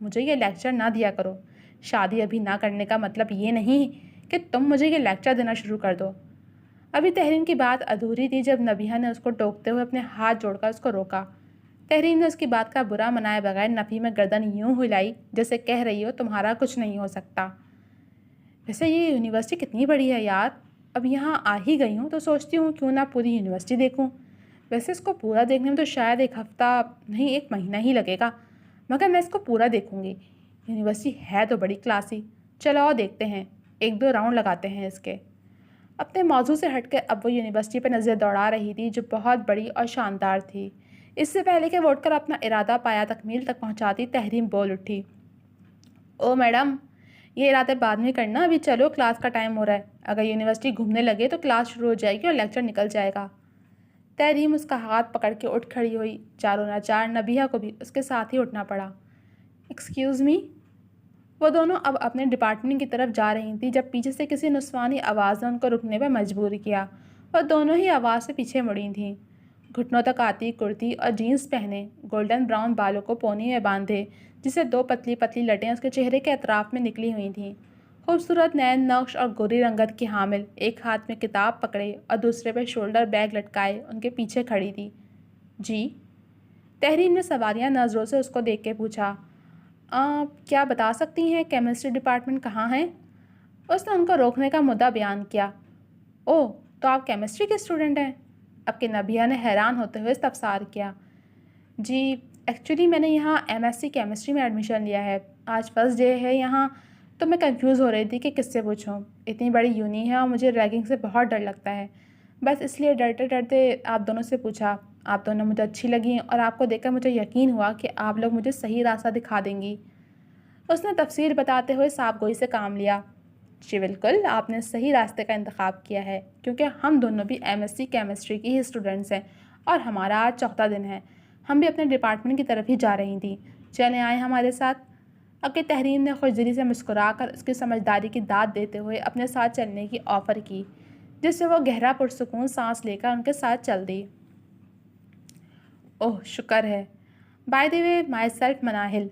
مجھے یہ لیکچر نہ دیا کرو۔ شادی ابھی نہ کرنے کا مطلب یہ نہیں کہ تم مجھے یہ لیکچر دینا شروع کر دو۔ ابھی تحریم کی بات ادھوری تھی جب نبیہہ نے اس کو ٹوکتے ہوئے اپنے ہاتھ جوڑ کر اس کو روکا۔ تحریم نے اس کی بات کا برا منائے بغیر نفی میں گردن یوں ہلائی جیسے کہہ رہی ہو تمہارا کچھ نہیں ہو سکتا۔ ویسے یہ یونیورسٹی کتنی بڑی ہے یار، اب یہاں آ ہی گئی ہوں تو سوچتی ہوں کیوں نہ پوری یونیورسٹی دیکھوں۔ ویسے اس کو پورا دیکھنے میں تو شاید 1 ہفتہ نہیں 1 مہینہ ہی لگے گا، مگر میں اس کو پورا دیکھوں گی۔ یونیورسٹی ہے تو بڑی کلاسی، چلو اور دیکھتے ہیں، 1-2 راؤنڈ لگاتے ہیں اس کے۔ اپنے موضوع سے ہٹ کے اب وہ یونیورسٹی پہ نظر دوڑا رہی تھی جو بہت بڑی اور شاندار تھی۔ اس سے پہلے کہ وہ اٹھ کر اپنا ارادہ پایا تکمیل تک پہنچاتی تحریم بول اٹھی، او میڈم، یہ ارادے بعد میں کرنا، ابھی چلو کلاس کا ٹائم ہو رہا ہے۔ اگر یونیورسٹی گھومنے لگے تو کلاس شروع ہو جائے گی اور لیکچر نکل جائے گا۔ تحریم اس کا ہاتھ پکڑ کے اٹھ کھڑی ہوئی، چاروں ناچار نبیہہ کو بھی اس کے ساتھ ہی اٹھنا پڑا۔ Excuse me. وہ دونوں اب اپنے ڈپارٹمنٹ کی طرف جا رہی تھیں جب پیچھے سے کسی نسوانی آواز نے ان کو رکنے پہ مجبور کیا اور دونوں ہی آواز سے پیچھے مڑی تھیں۔ گھٹنوں تک آتی کرتی اور جینس پہنے، گولڈن براؤن بالوں کو پونی میں باندھے جسے 2 پتلی پتلی لٹیں اس کے چہرے کے اطراف میں نکلی ہوئی تھیں۔ خوبصورت نین نقش اور گوری رنگت کی حامل ایک ہاتھ میں کتاب پکڑے اور دوسرے پہ شولڈر بیگ لٹکائے ان کے پیچھے کھڑی تھی۔ جی؟ تحریم نے سواریاں نظروں سے اس کو دیکھ کے پوچھا۔ کیا بتا سکتی ہیں کیمسٹری ڈپارٹمنٹ کہاں ہے؟ اس نے ان کو روکنے کا مدعا بیان کیا۔ اوہ، تو آپ کیمسٹری کے اسٹوڈنٹ ہیں؟ اب کہ نبیہہ نے حیران ہوتے ہوئے استفسار کیا۔ جی، ایکچولی میں نے یہاں MSc کیمسٹری میں ایڈمیشن لیا ہے، آج فرسٹ ڈے ہے یہاں، تو میں کنفیوز ہو رہی تھی کہ کس سے پوچھوں۔ اتنی بڑی یونی ہے اور مجھے ریگنگ سے بہت ڈر لگتا ہے، بس اس لیے ڈرتے ڈرتے آپ دونوں سے پوچھا۔ آپ دونوں مجھے اچھی لگیں اور آپ کو دیکھ کر مجھے یقین ہوا کہ آپ لوگ مجھے صحیح راستہ دکھا دیں گی۔ اس نے تفصیل بتاتے ہوئے صاف گوئی سے کام لیا۔ جی بالکل، آپ نے صحیح راستے کا انتخاب کیا ہے کیونکہ ہم دونوں بھی MSc کیمسٹری کی ہی اسٹوڈنٹس ہیں اور ہمارا آج چوتھا دن ہے۔ ہم بھی اپنے ڈپارٹمنٹ کی طرف ہی جا رہی تھیں، چلیں آئیں ہمارے ساتھ۔ اب کہ تحریم نے خوشدلی سے مسکرا کر اس کی سمجھداری کی داد دیتے ہوئے اپنے ساتھ چلنے کی آفر کی، جس سے وہ گہرا پرسکون سانس لے کر ان کے ساتھ چل دی۔ اوہ شکر ہے۔ By the way, my self Manahil.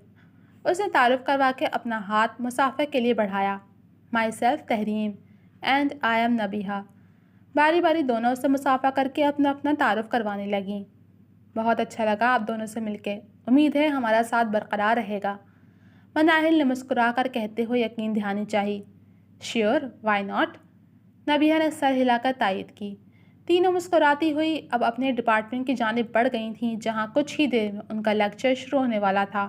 اس نے تعارف کروا کے اپنا ہاتھ مصافحہ کے لیے بڑھایا۔ Myself Tahreem and I am Nabiha. باری باری دونوں سے مصافحہ کر کے اپنا تعارف کروانے لگیں۔ بہت اچھا لگا آپ دونوں سے مل کے، امید ہے ہمارا ساتھ برقرار رہے گا، مناہل نے مسکرا کر کہتے ہوئے یقین دہانی چاہی۔ Sure, Y not? نبیہہ نے سر ہلا کر تائید کی۔ تینوں مسکراتی ہوئی اب اپنے ڈپارٹمنٹ کی جانب بڑھ گئی تھیں جہاں کچھ ہی دیر میں ان کا لیکچر شروع ہونے والا تھا۔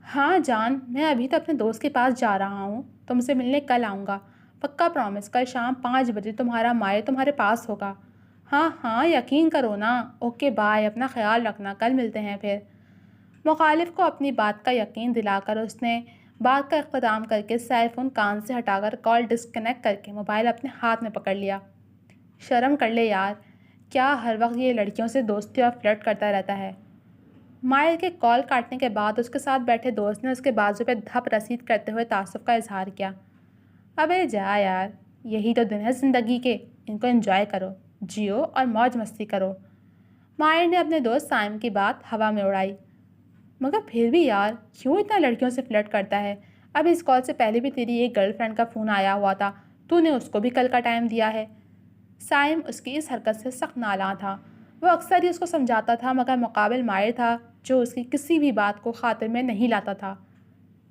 ہاں جان، میں ابھی تو اپنے دوست کے پاس جا رہا ہوں، تم سے ملنے کل آؤں گا، پکا پرومس، کل شام 5 بجے تمہارا مائر تمہارے پاس ہوگا۔ ہاں ہاں یقین کرو نا، اوکے بائے، اپنا خیال رکھنا، کل ملتے ہیں پھر۔ مخالف کو اپنی بات کا یقین دلا کر اس نے بات کا اختتام کر کے سیل فون کان سے ہٹا کر کال ڈسکنیکٹ کر کے موبائل اپنے ہاتھ میں پکڑ لیا۔ شرم کر لے یار، کیا ہر وقت یہ لڑکیوں سے دوستی اور فلرٹ کرتا رہتا ہے؟ مائر کے کال کاٹنے کے بعد اس کے ساتھ بیٹھے دوست نے اس کے بازو پہ دھپ رسید کرتے ہوئے تعصب کا اظہار کیا۔ ابے جا یار، یہی تو دن ہے زندگی کے، ان کو انجوائے کرو، جیو اور موج مستی کرو۔ مائر نے اپنے دوست سائم کی بات ہوا میں اڑائی۔ مگر پھر بھی یار، کیوں اتنا لڑکیوں سے فلرٹ کرتا ہے؟ اب اس کال سے پہلے بھی تیری ایک گرل فرینڈ کا فون آیا ہوا تھا، تو نے اس کو بھی کل کا ٹائم دیا ہے۔ سائم اس کی اس حرکت سے سخت نالاں تھا۔ وہ اکثر ہی اس کو سمجھاتا تھا مگر مقابل مائر تھا جو اس کی کسی بھی بات کو خاطر میں نہیں لاتا تھا۔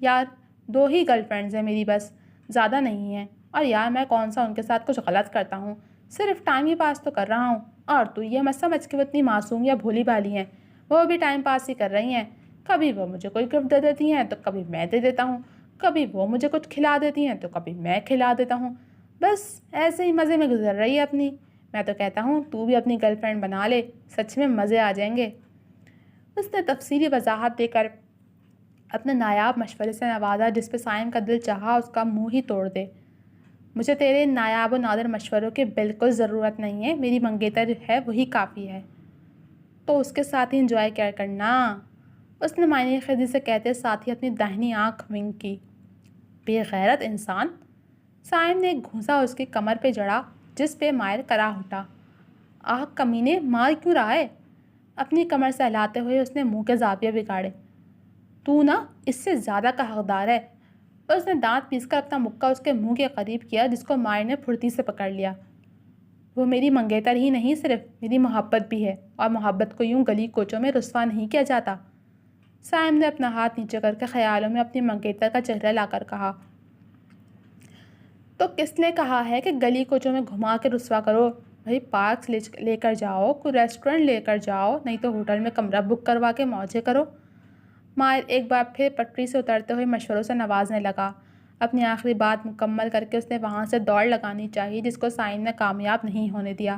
یار 2 ہی گرل فرینڈز ہیں میری، بس زیادہ نہیں ہیں، اور یار میں کون سا ان کے ساتھ کچھ غلط کرتا ہوں، صرف ٹائم ہی پاس تو کر رہا ہوں، اور تو یہ مت سمجھ کہ وہ اتنی معصوم یا بھولی بھالی ہیں، وہ بھی ٹائم پاس ہی کر رہی ہیں، کبھی وہ مجھے کوئی گفٹ دے دیتی ہیں تو کبھی میں دے دیتا ہوں، کبھی وہ مجھے کچھ کھلا دیتی ہیں تو کبھی میں کھلا دیتا ہوں، بس ایسے ہی مزے میں گزر رہی ہے اپنی۔ میں تو کہتا ہوں تو بھی اپنی گرل فرینڈ بنا لے، سچ میں مزے آ جائیں گے۔ اس نے تفصیلی وضاحت دے کر اپنے نایاب مشورے سے نوازا جس پہ سائم کا دل چاہا اس کا منہ ہی توڑ دے۔ مجھے تیرے نایاب و نادر مشوروں کی بالکل ضرورت نہیں ہے، میری منگیتر ہے وہی کافی ہے، تو اس کے ساتھ ہی انجوائے کیا کرنا، اس نے معنی خیزی سے کہتے ساتھ ہی اپنی داہنی آنکھ ونک کی۔ بے غیرت انسان۔ سائم نے ایک گھونسا اس کی کمر پہ جڑا جس پہ مائر کرا اٹھا۔ آہ کمینے، مار کیوں رہا ہے؟ اپنی کمر سہلاتے ہوئے اس نے منہ کے زاویے بگاڑے۔ تو نا اس سے زیادہ کا حقدار ہے۔ اس نے دانت پیس کر اپنا مکہ اس کے منہ کے قریب کیا، جس کو مائر نے پھرتی سے پکڑ لیا۔ وہ میری منگیتر ہی نہیں، صرف میری محبت بھی ہے، اور محبت کو یوں گلی کوچوں میں رسوا نہیں کیا جاتا۔ سائم نے اپنا ہاتھ نیچے کر کے خیالوں میں اپنی منگیتر کا چہرہ لا کر کہا، تو کس نے کہا ہے کہ گلی کوچوں میں گھما کے رسوا کرو؟ بھائی پارکس لے کر جاؤ، کوئی ریسٹورنٹ لے کر جاؤ، نہیں تو ہوٹل میں کمرہ بک کروا کے موجے کرو۔ مائر ایک بار پھر پٹری سے اترتے ہوئے مشوروں سے نوازنے لگا۔ اپنی آخری بات مکمل کر کے اس نے وہاں سے دوڑ لگانی چاہی، جس کو سائن نے کامیاب نہیں ہونے دیا۔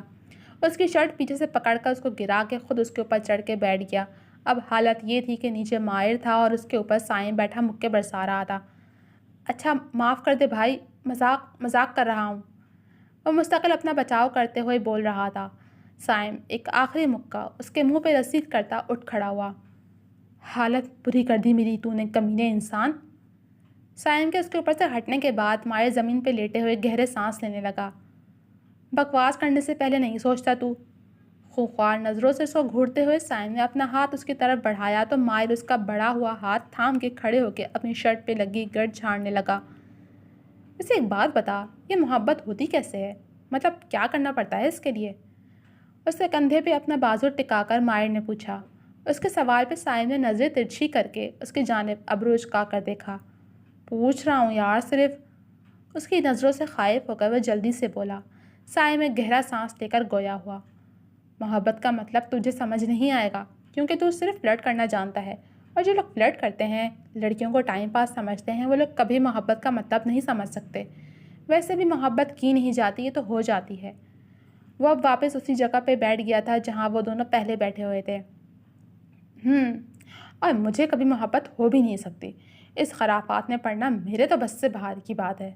اس کی شرٹ پیچھے سے پکڑ کر اس کو گرا کے خود اس کے اوپر چڑھ کے بیٹھ گیا۔ اب حالت یہ تھی کہ نیچے مائر تھا اور اس کے اوپر سائن بیٹھا مکے برسا رہا تھا۔ اچھا معاف کر دے بھائی، مذاق کر رہا ہوں، وہ مستقل اپنا بچاؤ کرتے ہوئے بول رہا تھا۔ سائم ایک آخری مکہ اس کے منہ پہ رسید کرتا اٹھ کھڑا ہوا۔ حالت بری کر دی میری تو نے، کمینے انسان۔ سائم کے اس کے اوپر سے ہٹنے کے بعد مائر زمین پہ لیٹے ہوئے گہرے سانس لینے لگا۔ بکواس کرنے سے پہلے نہیں سوچتا تو؟ خوخوار نظروں سے اس کو گھورتے ہوئے سائم نے اپنا ہاتھ اس کی طرف بڑھایا تو مائر اس کا بڑا ہوا ہاتھ تھام کے کھڑے ہو کے اپنی شرٹ پہ لگی گرد جھاڑنے لگا۔ اسے ایک بات بتا، یہ محبت ہوتی کیسے ہے؟ مطلب کیا کرنا پڑتا ہے اس کے لیے؟ اس کے کندھے پہ اپنا بازو ٹکا کر مائر نے پوچھا۔ اس کے سوال پہ سائم نے نظریں ترچھی کر کے اس کی جانب ابرو اچکا کر دیکھا۔ پوچھ رہا ہوں یار صرف۔ اس کی نظروں سے خائف ہو کر وہ جلدی سے بولا۔ سائم ایک گہرا سانس لے کر گویا ہوا۔ محبت کا مطلب تجھے سمجھ نہیں آئے گا، کیونکہ تو صرف فلرٹ کرنا جانتا ہے، اور جو لوگ فلرٹ کرتے ہیں، لڑکیوں کو ٹائم پاس سمجھتے ہیں، وہ لوگ کبھی محبت کا مطلب نہیں سمجھ سکتے۔ ویسے بھی محبت کی نہیں جاتی، یہ تو ہو جاتی ہے۔ وہ اب واپس اسی جگہ پہ بیٹھ گیا تھا جہاں وہ دونوں پہلے بیٹھے ہوئے تھے۔ اور مجھے کبھی محبت ہو بھی نہیں سکتی، اس خرافات میں پڑنا میرے تو بس سے باہر کی بات ہے۔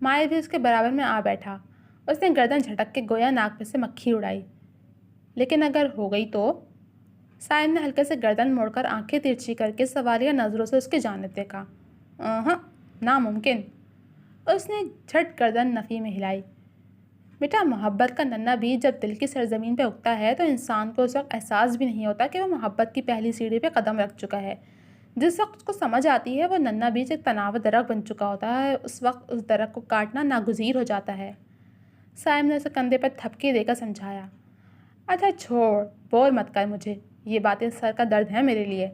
مائر بھی اس کے برابر میں آ بیٹھا۔ اس نے گردن جھٹک کے گویا ناک پہ سے مکھی اڑائی۔ لیکن اگر ہو گئی تو؟ سائم نے ہلکے سے گردن موڑ کر آنکھیں ترچھی کر کے سوالیہ نظروں سے اس کی جانب دیکھا۔ ناممکن۔ اس نے جھٹ گردن نفی میں ہلائی۔ بیٹا محبت کا ننھا بیج جب دل کی سرزمین پہ اگتا ہے تو انسان کو اس وقت احساس بھی نہیں ہوتا کہ وہ محبت کی پہلی سیڑھی پہ قدم رکھ چکا ہے۔ جس وقت اس کو سمجھ آتی ہے وہ ننھا بیج ایک تناور درخت بن چکا ہوتا ہے، اس وقت اس درخت کو کاٹنا ناگزیر ہو جاتا ہے۔ سائم نے اسے کندھے پر تھپکی دے کر سمجھایا۔ اچھا چھوڑ، بور مت کر مجھے، یہ باتیں سر کا درد ہے میرے لیے۔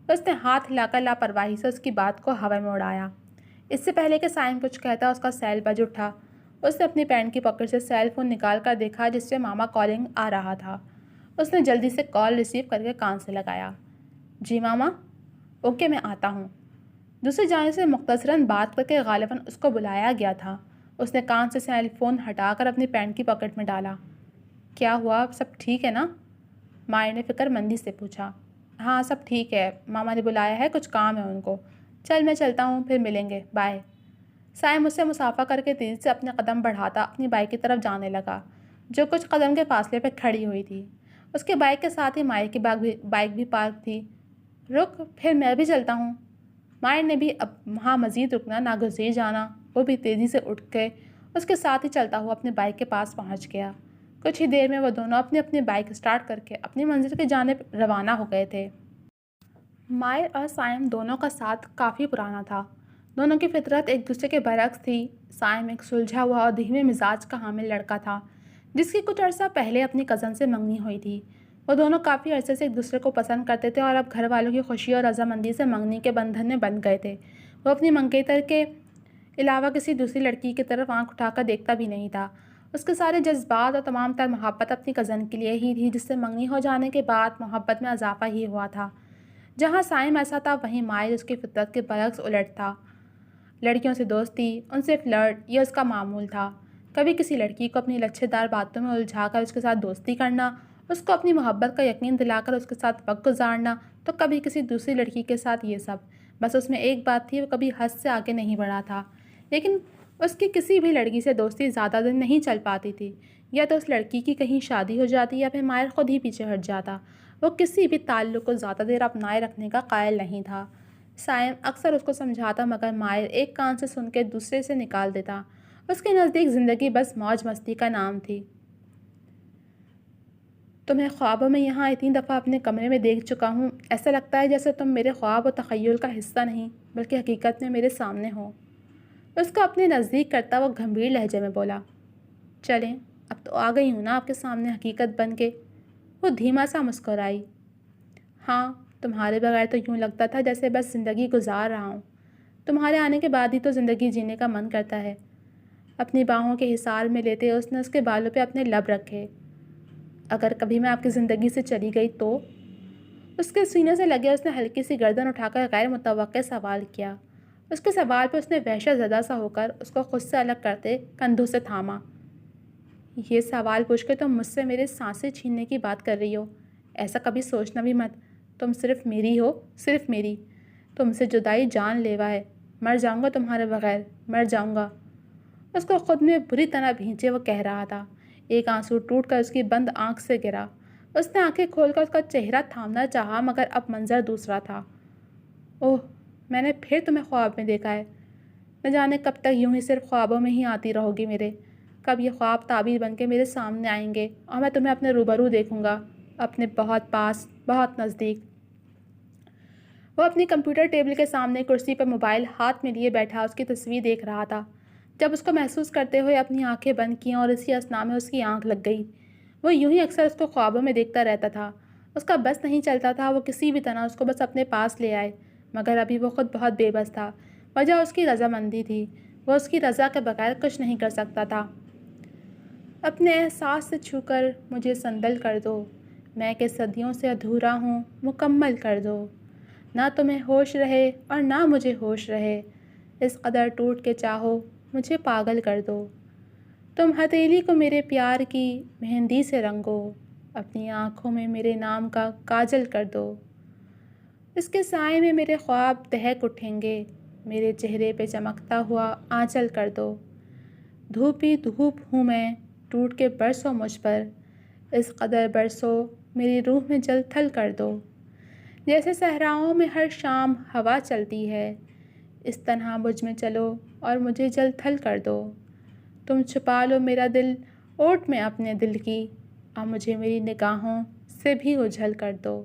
اس نے ہاتھ ہلا کر لاپرواہی سے اس کی بات کو ہوا میں اڑایا۔ اس سے پہلے کہ سائم کچھ کہتا اس کا سیل بج اٹھا۔ اس نے اپنی پینٹ کی پاکٹ سے سیل فون نکال کر دیکھا جس سے ماما کالنگ آ رہا تھا۔ اس نے جلدی سے کال ریسیو کر کے کان سے لگایا۔ جی ماما، اوکے میں آتا ہوں۔ دوسری جانب سے مختصراً بات کر کے غالباً اس کو بلایا گیا تھا۔ اس نے کان سے سیل فون ہٹا کر اپنی پینٹ کی پاکٹ میں ڈالا۔ کیا ہوا، سب ٹھیک ہے نا؟ مائر نے فکر مندی سے پوچھا۔ ہاں سب ٹھیک ہے، ماما نے بلایا ہے، کچھ کام ہے ان کو۔ چل میں چلتا ہوں، پھر ملیں گے، بائے۔ سائم اس سے مسافہ کر کے تیزی سے اپنے قدم بڑھاتا اپنی بائک کی طرف جانے لگا، جو کچھ قدم کے فاصلے پہ کھڑی ہوئی تھی۔ اس کی بائک کے ساتھ ہی مائر کی بائک بھی پارک تھی۔ رک، پھر میں بھی چلتا ہوں۔ مائر نے بھی اب وہاں مزید رکنا ناگزیر جانا۔ وہ بھی تیزی سے اٹھ کے اس کے ساتھ ہی چلتا ہوا اپنی بائک کے پاس پہنچ گیا۔ کچھ ہی دیر میں وہ دونوں اپنی بائک اسٹارٹ کر کے اپنی منزل کی جانب روانہ ہو گئے تھے۔ مائر اور سائم دونوں کا ساتھ کافی پرانا تھا۔ دونوں کی فطرت ایک دوسرے کے برعکس تھی۔ سائم ایک سلجھا ہوا اور دھیمے مزاج کا حامل لڑکا تھا، جس کی کچھ عرصہ پہلے اپنی کزن سے منگنی ہوئی تھی۔ وہ دونوں کافی عرصے سے ایک دوسرے کو پسند کرتے تھے اور اب گھر والوں کی خوشی اور رضامندی سے منگنی کے بندھن میں بندھ گئے تھے۔ وہ اپنی منگیتر کے علاوہ کسی دوسری لڑکی کی طرف آنکھ اٹھا کر دیکھتا بھی نہیں تھا۔ اس کے سارے جذبات اور تمام تر محبت اپنی کزن کے لیے ہی تھی، جس سے منگنی ہو جانے کے بعد محبت میں اضافہ ہی ہوا تھا۔ جہاں سائم ایسا تھا وہیں مائر اس کی فطرت کے برعکس الٹ تھا۔ لڑکیوں سے دوستی، ان سے فلرٹ، یہ اس کا معمول تھا۔ کبھی کسی لڑکی کو اپنی لچھے دار باتوں میں الجھا کر اس کے ساتھ دوستی کرنا، اس کو اپنی محبت کا یقین دلا کر اس کے ساتھ وقت گزارنا، تو کبھی کسی دوسری لڑکی کے ساتھ یہ سب۔ بس اس میں ایک بات تھی، وہ کبھی حد سے آگے نہیں بڑھا تھا۔ لیکن اس کی کسی بھی لڑکی سے دوستی زیادہ دن نہیں چل پاتی تھی۔ یا تو اس لڑکی کی کہیں شادی ہو جاتی یا پھر مائر خود ہی پیچھے ہٹ جاتا۔ وہ کسی بھی تعلق کو زیادہ دیر اپنائے رکھنے کا قائل نہیں تھا۔ سائم اکثر اس کو سمجھاتا مگر مائر ایک کان سے سن کے دوسرے سے نکال دیتا۔ اس کے نزدیک زندگی بس موج مستی کا نام تھی۔ تمہیں خوابوں میں یہاں اتنی دفعہ اپنے کمرے میں دیکھ چکا ہوں، ایسا لگتا ہے جیسے تم میرے خواب و تخیل کا حصہ نہیں بلکہ حقیقت میں میرے سامنے ہو۔ اس کو اپنے نزدیک کرتا وہ گھمبیر لہجے میں بولا، چلیں اب تو آ گئی ہوں نا آپ کے سامنے حقیقت بن کے۔ وہ دھیما سا مسکرائی، ہاں تمہارے بغیر تو یوں لگتا تھا جیسے بس زندگی گزار رہا ہوں، تمہارے آنے کے بعد ہی تو زندگی جینے کا من کرتا ہے۔ اپنی باہوں کے حصار میں لیتے اس نے اس کے بالوں پہ اپنے لب رکھے۔ اگر کبھی میں آپ کی زندگی سے چلی گئی تو؟ اس کے سینے سے لگے اس نے ہلکی سی گردن اٹھا کر غیر متوقع سوال کیا۔ اس کے سوال پہ اس نے وحشت زدہ سا ہو کر اس کو خود سے الگ کرتے کندھوں سے تھاما۔ یہ سوال پوچھ کے تم مجھ سے میرے سانسیں چھیننے کی بات کر رہی ہو؟ ایسا کبھی سوچنا بھی مت، تم صرف میری ہو، صرف میری۔ تم سے جدائی جان لیوا ہے، مر جاؤں گا تمہارے بغیر، مر جاؤں گا۔ اس کو خود میں بری طرح بھینچے وہ کہہ رہا تھا۔ ایک آنسو ٹوٹ کر اس کی بند آنکھ سے گرا۔ اس نے آنکھیں کھول کر اس کا چہرہ تھامنا چاہا مگر اب منظر دوسرا تھا۔ اوہ، میں نے پھر تمہیں خواب میں دیکھا ہے۔ نہ جانے کب تک یوں ہی صرف خوابوں میں ہی آتی رہو گی میرے۔ کب یہ خواب تعبیر بن کے میرے سامنے آئیں گے اور میں تمہیں اپنے روبرو دیکھوں گا، اپنے بہت پاس، بہت نزدیک۔ وہ اپنی کمپیوٹر ٹیبل کے سامنے کرسی پر موبائل ہاتھ میں لیے بیٹھا اس کی تصویر دیکھ رہا تھا۔ جب اس کو محسوس کرتے ہوئے اپنی آنکھیں بند کیں اور اسی اثنا میں اس کی آنکھ لگ گئی۔ وہ یوں ہی اکثر اس کو خوابوں میں دیکھتا رہتا تھا۔ اس کا بس نہیں چلتا تھا وہ کسی بھی طرح اس کو بس اپنے پاس لے آئے، مگر ابھی وہ خود بہت بے بس تھا۔ وجہ اس کی رضامندی تھی، وہ اس کی رضا کے بغیر کچھ نہیں کر سکتا تھا۔ اپنے احساس سے چھو کر مجھے سنبھل کر دو، میں کہ صدیوں سے ادھورا ہوں مکمل کر دو۔ نہ تمہیں ہوش رہے اور نہ مجھے ہوش رہے، اس قدر ٹوٹ کے چاہو مجھے پاگل کر دو۔ تم ہتھیلی کو میرے پیار کی مہندی سے رنگو، اپنی آنکھوں میں میرے نام کا کاجل کر دو۔ اس کے سائے میں میرے خواب دہک اٹھیں گے، میرے چہرے پہ چمکتا ہوا آنچل کر دو۔ دھوپی دھوپ ہوں میں، ٹوٹ کے برسو مجھ پر، اس قدر برسو میری روح میں جل تھل کر دو۔ جیسے صحراؤں میں ہر شام ہوا چلتی ہے، اس طرح مجھ میں چلو اور مجھے جل تھل کر دو۔ تم چھپا لو میرا دل اوٹ میں اپنے دل کی، اور مجھے میری نگاہوں سے بھی اجھل کر دو۔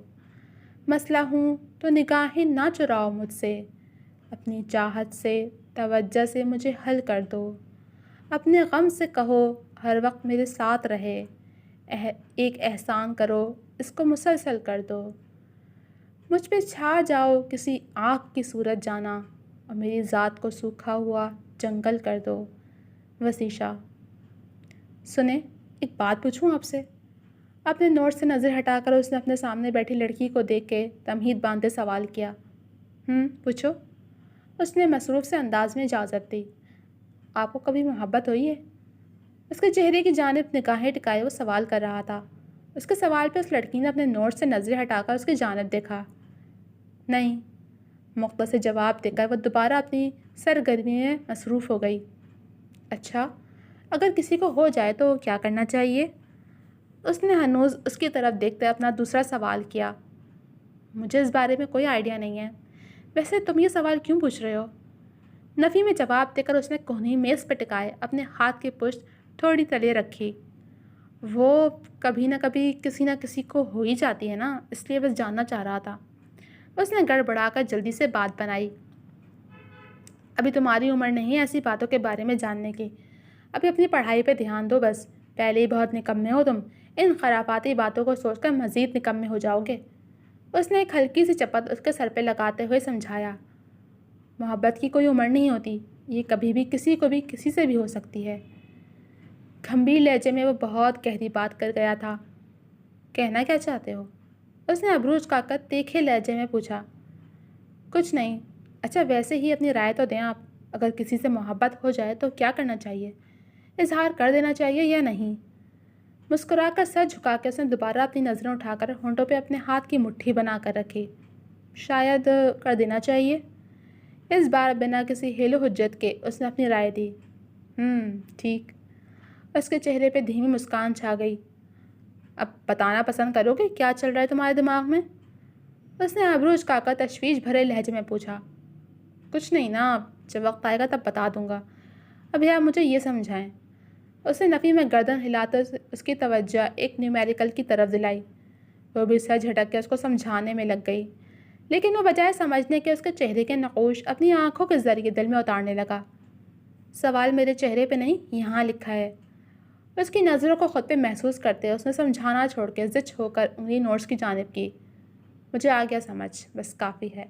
مسئلہ ہوں تو نگاہیں نہ چراؤ مجھ سے، اپنی چاہت سے توجہ سے مجھے حل کر دو۔ اپنے غم سے کہو ہر وقت میرے ساتھ رہے، ایک احسان کرو اس کو مسلسل کر دو۔ مجھ پہ چھا جاؤ کسی آنکھ کی صورت جانا، اور میری ذات کو سوکھا ہوا جنگل کر دو۔ وسیشا۔ سنیں، ایک بات پوچھوں آپ سے؟ اپنے نوٹ سے نظر ہٹا کر اس نے اپنے سامنے بیٹھی لڑکی کو دیکھ کے تمہید باندھتے سوال کیا۔ پوچھو۔ اس نے مصروف سے انداز میں اجازت دی۔ آپ کو کبھی محبت ہوئی ہے؟ اس کے چہرے کی جانب نگاہیں ٹکائے وہ سوال کر رہا تھا۔ اس کے سوال پہ اس لڑکی نے اپنے نوٹ سے نظر ہٹا کر اس کی جانب دیکھا۔ نہیں، مختصر جواب دے کر وہ دوبارہ اپنی سرگرمی میں مصروف ہو گئی۔ اچھا، اگر کسی کو ہو جائے تو کیا کرنا چاہیے؟ اس نے ہنوز اس کی طرف دیکھتے اپنا دوسرا سوال کیا۔ مجھے اس بارے میں کوئی آئیڈیا نہیں ہے۔ ویسے تم یہ سوال کیوں پوچھ رہے ہو؟ نفی میں جواب دے کر اس نے کوہنی میز پہ ٹکائے اپنے ہاتھ کی پشت تھوڑی تلے رکھی۔ وہ کبھی نہ کبھی کسی نہ کسی کو ہو ہی جاتی ہے نا، اس لیے بس جاننا چاہ رہا تھا۔ اس نے گڑبڑا کر جلدی سے بات بنائی۔ ابھی تمہاری عمر نہیں ہے ایسی باتوں کے بارے میں جاننے کی، ابھی اپنی پڑھائی پہ دھیان دو بس، پہلے ہی بہت نکمے ہو تم، ان خرافاتی باتوں کو سوچ کر مزید نکمے ہو جاؤ گے۔ اس نے ایک ہلکی سی چپت اس کے سر پہ لگاتے ہوئے سمجھایا۔ محبت کی کوئی عمر نہیں ہوتی، یہ کبھی بھی کسی سے بھی ہو سکتی ہے۔ گھمبیر لہجے میں وہ بہت گہری بات کر گیا تھا۔ کہنا کیا چاہتے ہو؟ اس نے ابرو اچکا کر تیکھے لہجے میں پوچھا۔ کچھ نہیں۔ اچھا ویسے ہی اپنی رائے تو دیں آپ، اگر کسی سے محبت ہو جائے تو کیا کرنا چاہیے؟ اظہار کر دینا چاہیے یا نہیں؟ مسکرا کر سر جھکا کے اس نے دوبارہ اپنی نظریں اٹھا کر ہونٹوں پہ اپنے ہاتھ کی مٹھی بنا کر رکھی۔ شاید کر دینا چاہیے۔ اس بار بنا کسی حیل و حجت کے اس نے اپنی رائے دی۔ ٹھیک۔ اس کے چہرے پہ دھیمی مسکان چھا گئی۔ اب بتانا پسند کرو گے کیا چل رہا ہے تمہارے دماغ میں؟ اس نے ابرو اچکا کر تشویش بھرے لہجے میں پوچھا۔ کچھ نہیں نا، جب وقت آئے گا تب بتا دوں گا، ابھی آپ مجھے یہ سمجھائیں۔ اس نے نفی میں گردن ہلاتے اس کی توجہ ایک نیومیریکل کی طرف دلائی۔ وہ بھی سر جھٹک کے اس کو سمجھانے میں لگ گئی، لیکن وہ بجائے سمجھنے کے اس کے چہرے کے نقوش اپنی آنکھوں کے ذریعے دل میں اتارنے لگا۔ سوال میرے چہرے پہ نہیں، یہاں لکھا ہے۔ اس کی نظروں کو خود پہ محسوس کرتے اس نے سمجھانا چھوڑ کے زچ ہو کر انگلی نوٹس کی جانب کی۔ مجھے آ گیا سمجھ، بس کافی ہے۔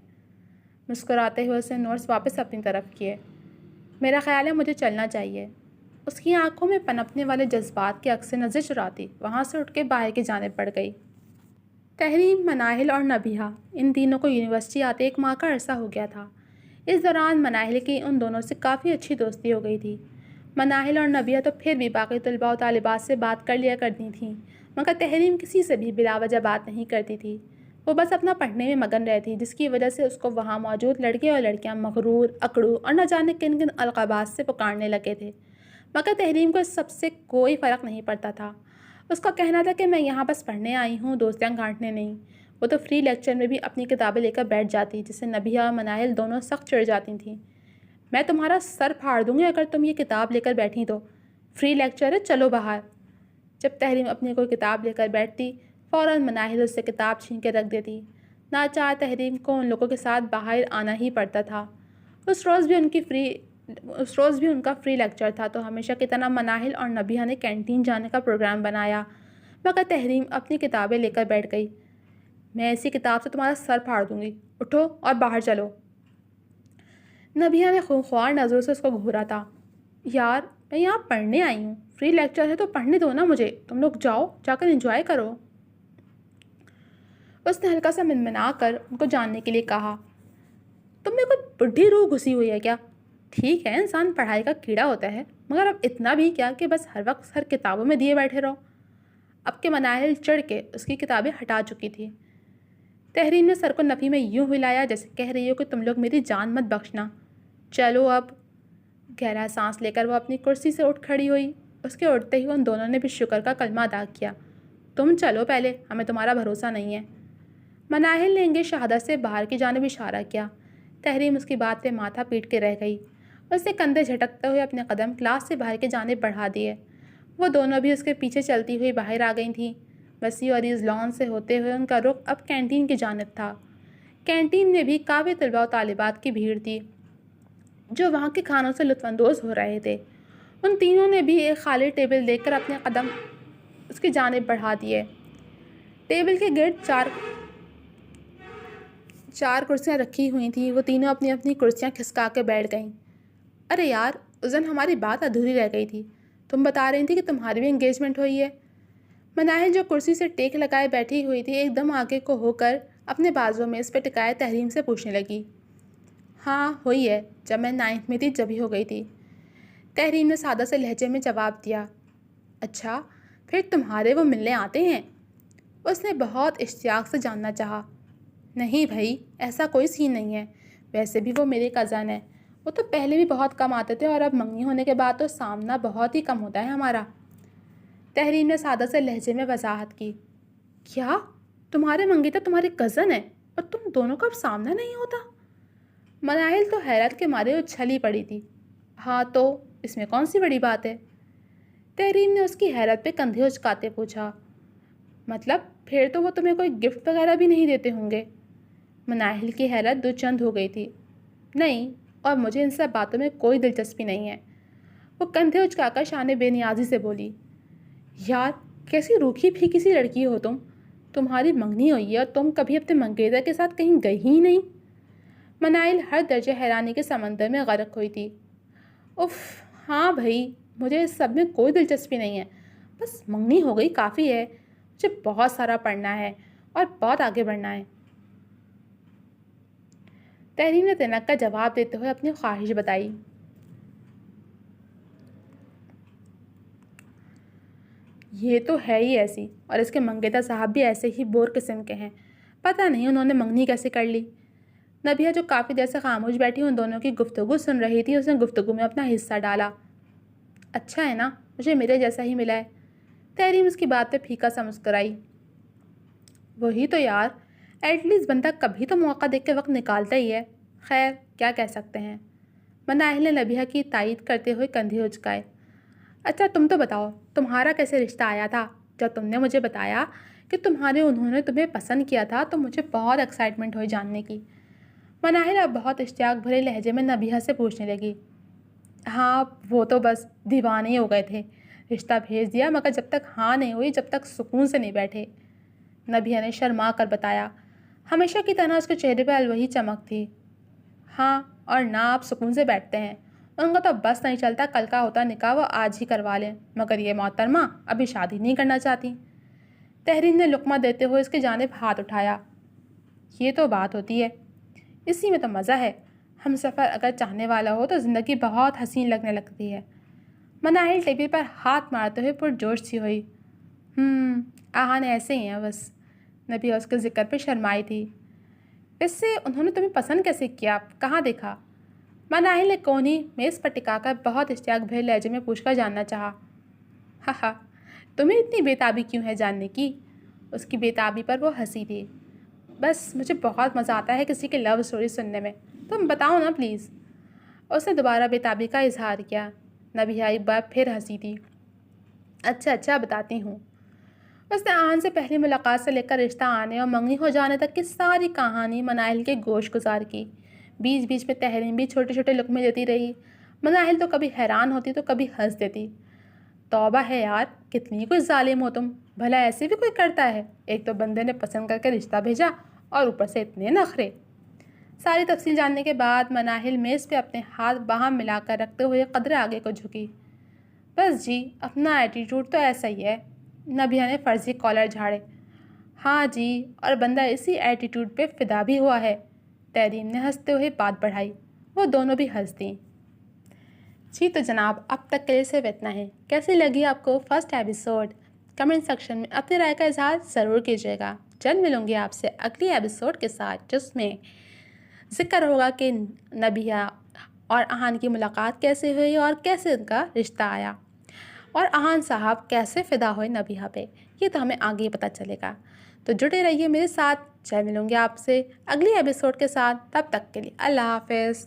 مسکراتے ہوئے اس نے نوٹس واپس اپنی طرف کیے۔ میرا خیال ہے مجھے چلنا چاہیے۔ اس کی آنکھوں میں پنپنے والے جذبات کے عکس نظر چراتی وہاں سے اٹھ کے باہر کی جانب بڑھ گئی۔ تحریم، مناہل اور نبیہہ، ان تینوں کو یونیورسٹی آتے 1 ماہ کا عرصہ ہو گیا تھا۔ اس دوران مناہل کی ان دونوں سے کافی اچھی دوستی ہو گئی تھی۔ مناہل اور نبیہہ تو پھر بھی باقی طلباء و طالبات سے بات کر لیا کرتی تھیں، مگر تحریم کسی سے بھی بلا وجہ بات نہیں کرتی تھی۔ وہ بس اپنا پڑھنے میں مگن رہتی، جس کی وجہ سے اس کو وہاں موجود لڑکے اور لڑکیاں مغرور، اکڑو اور نہ جانے کن کن القابات سے پکارنے لگے تھے، مگر تحریم کو اس سب سے کوئی فرق نہیں پڑتا تھا۔ اس کا کہنا تھا کہ میں یہاں بس پڑھنے آئی ہوں، دوستیاں گانٹنے نہیں۔ وہ تو فری لیکچر میں بھی اپنی کتابیں لے کر بیٹھ جاتی، جس سے نبیہہ اور مناہل دونوں سخت چڑھ جاتی تھیں۔ میں تمہارا سر پھاڑ دوں گی اگر تم یہ کتاب لے کر بیٹھی تو، فری لیکچر ہے، چلو باہر۔ جب تحریم اپنی کوئی کتاب لے کر بیٹھتی، فوراً مناہل اس سے کتاب چھین کے رکھ دیتی۔ ناچار تحریم کو ان لوگوں کے ساتھ باہر آنا ہی پڑتا تھا۔ اس روز بھی ان کا فری لیکچر تھا، تو ہمیشہ کی طرح مناہل اور نبیہہ نے کینٹین جانے کا پروگرام بنایا، مگر تحریم اپنی کتابیں لے کر بیٹھ گئی۔ میں ایسی کتاب سے تمہارا سر پھاڑ دوں گی، اٹھو اور باہر چلو۔ نبیہہ نے خونخوار نظروں سے اس کو گھورا تھا۔ یار، میں یہاں پڑھنے آئی ہوں، فری لیکچر ہے تو پڑھنے دو نا مجھے، تم لوگ جاؤ، جا کر انجوائے کرو۔ اس نے ہلکا سا منمنا کر ان کو جاننے کے لیے کہا۔ تم میں کوئی بڈھی روح گھسی ہوئی ہے کیا؟ ٹھیک ہے، انسان پڑھائی کا کیڑا ہوتا ہے، مگر اب اتنا بھی کیا کہ بس ہر وقت ہر کتابوں میں دیے بیٹھے رہو۔ اب کے مناہل چڑھ کے اس کی کتابیں ہٹا چکی تھی۔ تحریم نے سر کو نفی میں یوں ہلایا جیسے کہہ رہی ہو کہ تم لوگ میری جان مت بخشنا، چلو اب۔ گہرا سانس لے کر وہ اپنی کرسی سے اٹھ کھڑی ہوئی۔ اس کے اٹھتے ہی ان دونوں نے بھی شکر کا کلمہ ادا کیا۔ تم چلو پہلے، ہمیں تمہارا بھروسہ نہیں ہے۔ مناہل نے انگے شہادت سے باہر کی جانب اشارہ کیا۔ تحریم اس کی بات پہ ماتھا پیٹ کے رہ گئی۔ اس نے کندھے جھٹکتے ہوئے اپنے قدم کلاس سے باہر کی جانب بڑھا دیے۔ وہ دونوں بھی اس کے پیچھے چلتی ہوئی باہر آ گئی تھیں۔ وسیع اور عریض لان سے ہوتے ہوئے ان کا رخ اب کینٹین کی جانب تھا۔ کینٹین میں بھی کافی طلباء و طالبات کی بھیڑ تھی، جو وہاں کے کھانوں سے لطف اندوز ہو رہے تھے۔ ان تینوں نے بھی ایک خالی ٹیبل دیکھ کر اپنے قدم اس کی جانب بڑھا دیے۔ ٹیبل کے گرد چار کرسیاں رکھی ہوئی تھیں۔ وہ تینوں اپنی اپنی کرسیاں کھسکا کے بیٹھ گئیں۔ ارے یار، اس دن ہماری بات ادھوری رہ گئی تھی، تم بتا رہی تھی کہ تمہاری بھی انگیجمنٹ ہوئی ہے۔ مناہل جو کرسی سے ٹیک لگائے بیٹھی ہوئی تھی، ایک دم آگے کو ہو کر اپنے بازو میں اس پہ ٹکائے تحریم سے پوچھنے لگی۔ ہاں ہوئی ہے، جب میں 9th میں تھی جبھی ہو گئی تھی، تحریم نے سادہ سے لہجے میں جواب دیا۔ اچھا، پھر تمہارے وہ ملنے آتے ہیں؟ اس نے بہت اشتیاق سے جاننا چاہا۔ نہیں بھائی، ایسا کوئی سین نہیں ہے، ویسے بھی وہ میرے کزن ہے، وہ تو پہلے بھی بہت کم آتے تھے اور اب منگنی ہونے کے بعد تو سامنا بہت ہی کم ہوتا ہے ہمارا۔ تحریم نے سادہ سے لہجے میں وضاحت کی۔ کیا تمہارے منگیتا تمہارے کزن ہے اور تم دونوں کا اب سامنا نہیں ہوتا؟ مناہل تو حیرت کے مارے اچھلی پڑی تھی۔ ہاں تو اس میں کون سی بڑی بات ہے؟ تحریم نے اس کی حیرت پہ کندھے اچکاتے پوچھا۔ مطلب پھر تو وہ تمہیں کوئی گفٹ وغیرہ بھی نہیں دیتے ہوں گے؟ مناہل کی حیرت دو چند ہو گئی تھی۔ نہیں، اور مجھے ان سب باتوں میں کوئی دلچسپی نہیں ہے، وہ کندھے اچکا کر شان بے نیازی سے بولی۔ یار، کیسی روکھی پھیکی سی لڑکی ہو تمہاری منگنی ہوئی ہے اور تم کبھی اپنے منگیتر کے ساتھ کہیں گئی ہی نہیں۔ مناہل ہر درجے حیرانی کے سمندر میں غرق ہوئی تھی۔ اف، ہاں بھائی، مجھے اس سب میں کوئی دلچسپی نہیں ہے، بس منگنی ہو گئی کافی ہے، مجھے بہت سارا پڑھنا ہے اور بہت آگے بڑھنا ہے۔ تحریم نے تنک کا جواب دیتے ہوئے اپنی خواہش بتائی۔ یہ تو ہے ہی ایسی، اور اس کے منگیتر صاحب بھی ایسے ہی بور قسم کے ہیں، پتہ نہیں انہوں نے منگنی کیسے کر لی۔ نبیہہ جو کافی دیر سے خاموش بیٹھی ان دونوں کی گفتگو سن رہی تھی، اس نے گفتگو میں اپنا حصہ ڈالا۔ اچھا ہے نا، مجھے میرے جیسا ہی ملا ہے۔ تحریم اس کی بات پہ پھیکا سا مسکرائی۔ وہی تو یار، ایٹ لیسٹ بندہ کبھی تو موقع دیکھ کے وقت نکالتا ہی ہے۔ خیر، کیا کہہ سکتے ہیں۔ مناہل نے نبیہہ کی تائید کرتے ہوئے کندھے اچکائے۔ اچھا تم تو بتاؤ تمہارا کیسے رشتہ آیا تھا؟ جب تم نے مجھے بتایا کہ انہوں نے تمہیں پسند کیا تھا تو مجھے بہت ایکسائٹمنٹ ہوئی جاننے کی۔ مناہل اب بہت اشتیاق بھرے لہجے میں نبیہہ سے پوچھنے لگی۔ ہاں وہ تو بس دیوانے ہی ہو گئے تھے، رشتہ بھیج دیا مگر جب تک ہاں نہیں ہوئی جب تک سکون سے نہیں بیٹھے، نبیہہ نے شرما کر بتایا۔ ہمیشہ کی طرح اس کے چہرے پہ الوہی چمک تھی۔ ہاں اور نہ آپ سکون سے بیٹھتے ہیں، ان کا تو بس نہیں چلتا کل کا ہوتا نکاح وہ آج ہی کروا لیں، مگر یہ محترمہ ابھی شادی نہیں کرنا چاہتی۔ تحریر نے لقمہ دیتے ہوئے اس کی جانب ہاتھ اٹھایا۔ یہ تو بات ہوتی ہے، اسی میں تو مزہ ہے، ہم سفر اگر چاہنے والا ہو تو زندگی بہت حسین لگنے لگتی ہے۔ مناہل ٹیبل پر ہاتھ مارتے ہوئے پرجوش سی ہوئی۔ آہان ایسے ہی ہیں بس، نبیہ اس کے ذکر پہ شرمائی تھی۔ اس سے انہوں نے تمہیں پسند کیسے کیا، کہاں دیکھا؟ مناہل نے کونی میز پر ٹکا کر بہت اشتیاق بھرے لہجے میں پوچھ کر جاننا چاہا۔ ہاں تمہیں اتنی بےتابی کیوں ہے جاننے کی؟ اس کی بےتابی پر وہ ہنسی تھی۔ بس مجھے بہت مزہ آتا ہے کسی کی لو سٹوری سننے میں، تم بتاؤ نا پلیز۔ اس نے دوبارہ بےتابی کا اظہار کیا۔ نبیہہ ایک بار پھر ہنسی تھی۔ اچھا بتاتی ہوں۔ اس نے آہن سے پہلی ملاقات سے لے کر رشتہ آنے اور منگنی ہو جانے تک کی ساری کہانی مناہل کے گوش گزار کی۔ بیچ بیچ میں تحریر بھی چھوٹے چھوٹے لقمے دیتی رہی۔ مناہل تو کبھی حیران ہوتی تو کبھی ہنس دیتی۔ توبہ ہے یار، کتنی کوئی ظالم ہو تم، بھلا ایسے بھی کوئی کرتا ہے؟ ایک تو بندے نے پسند کر کے رشتہ بھیجا اور اوپر سے اتنے نخرے۔ ساری تفصیل جاننے کے بعد مناہل میز پہ اپنے ہاتھ باہم ملا کر رکھتے ہوئے قدرے آگے کو جھکی۔ بس جی اپنا ایٹیٹیوڈ تو ایسا ہی ہے، نبیہہ نے فرضی کالر جھاڑے۔ ہاں جی، اور بندہ اسی ایٹیٹیوڈ پہ فدا بھی ہوا ہے، تحریم نے ہنستے ہوئے بات بڑھائی۔ وہ دونوں بھی ہنس دیں۔ جی تو جناب اب تک کے لیے صرف اتنا ہے۔ کیسی لگی آپ کو فرسٹ ایپیسوڈ؟ کمنٹ سیکشن میں اپنی رائے کا اظہار ضرور کیجیے گا۔ جلد ملوں گی آپ سے اگلی ایپیسوڈ کے ساتھ جس میں ذکر ہوگا کہ نبیہہ اور آہن کی ملاقات کیسے ہوئی اور کیسے ان کا رشتہ آیا، اور آہن صاحب کیسے فدا ہوئے نبیہہ پہ، یہ تو ہمیں آگے ہی پتہ چلے گا۔ تو جڑے رہیے میرے ساتھ، جلد ملوں گی آپ سے اگلی ایپیسوڈ کے ساتھ، تب تک کے لیے اللہ حافظ۔